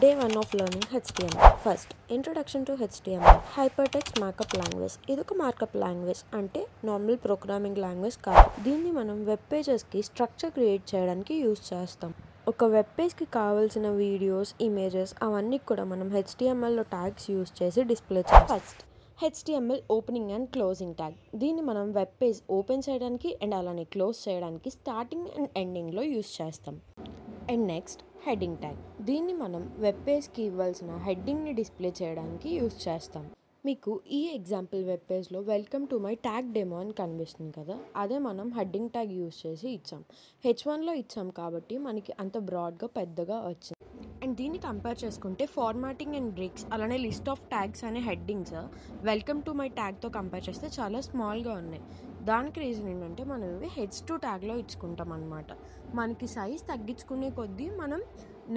Day 1 of learning HTML. First, introduction to HTML. Hypertext Markup Language. ఇది ఒక markup language అంటే normal programming language కాదు. దీన్ని మనం వెబ్ పేజెస్కి స్ట్రక్చర్ క్రియేట్ చేయడానికి యూజ్ చేస్తాం. ఒక వెబ్ పేజ్కి కావాల్సిన వీడియోస్, ఇమేజెస్ అవన్నీ కూడా మనం HTMLలో ట్యాగ్స్ యూజ్ చేసి డిస్ప్లే చేస్తాం. First HTML opening and closing tag. దీన్ని మనం వెబ్ పేజ్ ఓపెన్ చేయడానికి అండ్ అలానే క్లోజ్ చేయడానికి స్టార్టింగ్ అండ్ ఎండింగ్లో యూజ్ చేస్తాం. And next heading tag. దీన్ని మనం వెబ్ పేజ్కి ఇవ్వాల్సిన హెడ్డింగ్ని డిస్ప్లే చేయడానికి యూజ్ చేస్తాం. మీకు ఈ ఎగ్జాంపుల్ వెబ్ పేజ్లో welcome to my tag demo అని కనిపిస్తుంది కదా, అదే మనం హెడ్డింగ్ ట్యాగ్ యూజ్ చేసి ఇచ్చాం. H1లో ఇచ్చాం కాబట్టి మనకి అంత బ్రాడ్గా పెద్దగా వచ్చింది. అండ్ దీన్ని కంపేర్ చేసుకుంటే ఫార్మాటింగ్ అండ్ బ్రేక్స్ అలానే లిస్ట్ ఆఫ్ ట్యాగ్స్ అనే హెడ్డింగ్స్ వెల్కమ్ టు మై ట్యాగ్తో కంపేర్ చేస్తే చాలా స్మాల్గా ఉన్నాయి. దానికి రీజన్ ఏంటంటే మనం ఇవి H2 ట్యాగ్లో ఇచ్చుకుంటాం అనమాట. మనకి సైజ్ తగ్గించుకునే కొద్దీ మనం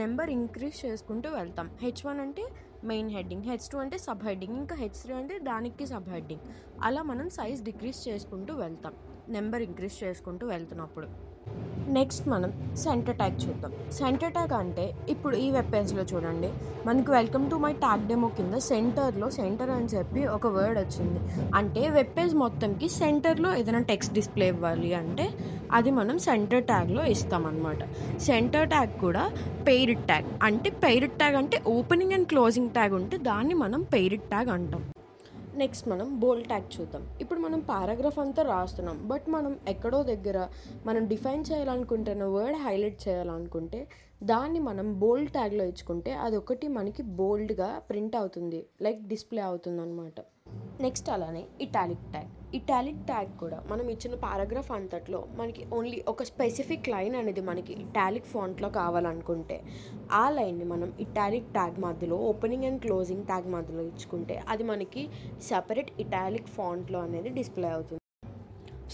నెంబర్ ఇంక్రీజ్ చేసుకుంటూ వెళ్తాం. H1 అంటే మెయిన్ హెడ్డింగ్, H2 అంటే సబ్ హెడ్డింగ్, ఇంకా H3 అంటే దానికి సబ్ హెడ్డింగ్. అలా మనం సైజ్ డిక్రీజ్ చేసుకుంటూ వెళ్తాం నెంబర్ ఇంక్రీజ్ చేసుకుంటూ వెళ్తున్నప్పుడు. నెక్స్ట్ మనం సెంటర్ ట్యాగ్ చూద్దాం. సెంటర్ ట్యాగ్ అంటే ఇప్పుడు ఈ వెబ్ పేజ్లో చూడండి, మనకి welcome to my tag demo కింద సెంటర్లో సెంటర్ అని చెప్పి ఒక వర్డ్ వచ్చింది. అంటే వెబ్ పేజ్ మొత్తంకి సెంటర్లో ఏదైనా టెక్స్ట్ డిస్ప్లే ఇవ్వాలి అంటే అది మనం సెంటర్ ట్యాగ్లో ఇస్తామన్నమాట. సెంటర్ ట్యాగ్ కూడా పెయిర్డ్ ట్యాగ్. అంటే పెయిర్డ్ ట్యాగ్ అంటే ఓపెనింగ్ అండ్ క్లోజింగ్ ట్యాగ్ ఉంటే దాన్ని మనం పెయిర్డ్ ట్యాగ్ అంటాం. నెక్స్ట్ మనం బోల్డ్ ట్యాగ్ చూద్దాం. ఇప్పుడు మనం పారాగ్రాఫ్ అంతా రాస్తున్నాం, బట్ మనం ఎక్కడో దగ్గర మనం డిఫైన్ చేయాలనుకుంటున్న వర్డ్ హైలైట్ చేయాలనుకుంటే దాన్ని మనం బోల్డ్ ట్యాగ్లో ఇచ్చుకుంటే అదొకటి మనకి బోల్డ్గా ప్రింట్ అవుతుంది, లైక్ డిస్ప్లే అవుతుంది అనమాట. నెక్స్ట్ అలానే ఇటాలిక్ ట్యాగ్. ఇటాలిక్ ట్యాగ్ కూడా మనం ఇచ్చిన పారాగ్రాఫ్ అంతట్లో మనకి ఓన్లీ ఒక స్పెసిఫిక్ లైన్ అనేది మనకి ఇటాలిక్ ఫాంట్లో కావాలనుకుంటే ఆ లైన్ని మనం ఇటాలిక్ ట్యాగ్ మధ్యలో ఓపెనింగ్ అండ్ క్లోజింగ్ ట్యాగ్ మధ్యలో ఇచ్చుకుంటే అది మనకి సపరేట్ ఇటాలిక్ ఫాంట్లో అనేది డిస్ప్లే అవుతుంది.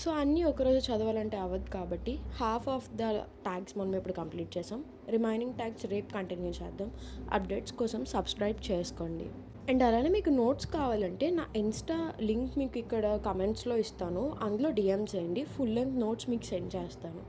సో అన్నీ ఒకరోజు చదవాలంటే అవ్వదు కాబట్టి హాఫ్ ఆఫ్ ద ట్యాగ్స్ మనం ఇప్పుడు కంప్లీట్ చేసాం. రిమైనింగ్ ట్యాగ్స్ రేపు కంటిన్యూ చేద్దాం. అప్డేట్స్ కోసం సబ్స్క్రైబ్ చేసుకోండి. అండ్ అలానే మీకు నోట్స్ కావాలంటే నా ఇన్స్టా లింక్ మీకు ఇక్కడ కమెంట్స్లో ఇస్తాను, అందులో DM చేయండి. ఫుల్ లెంత్ నోట్స్ మీకు సెండ్ చేస్తాను.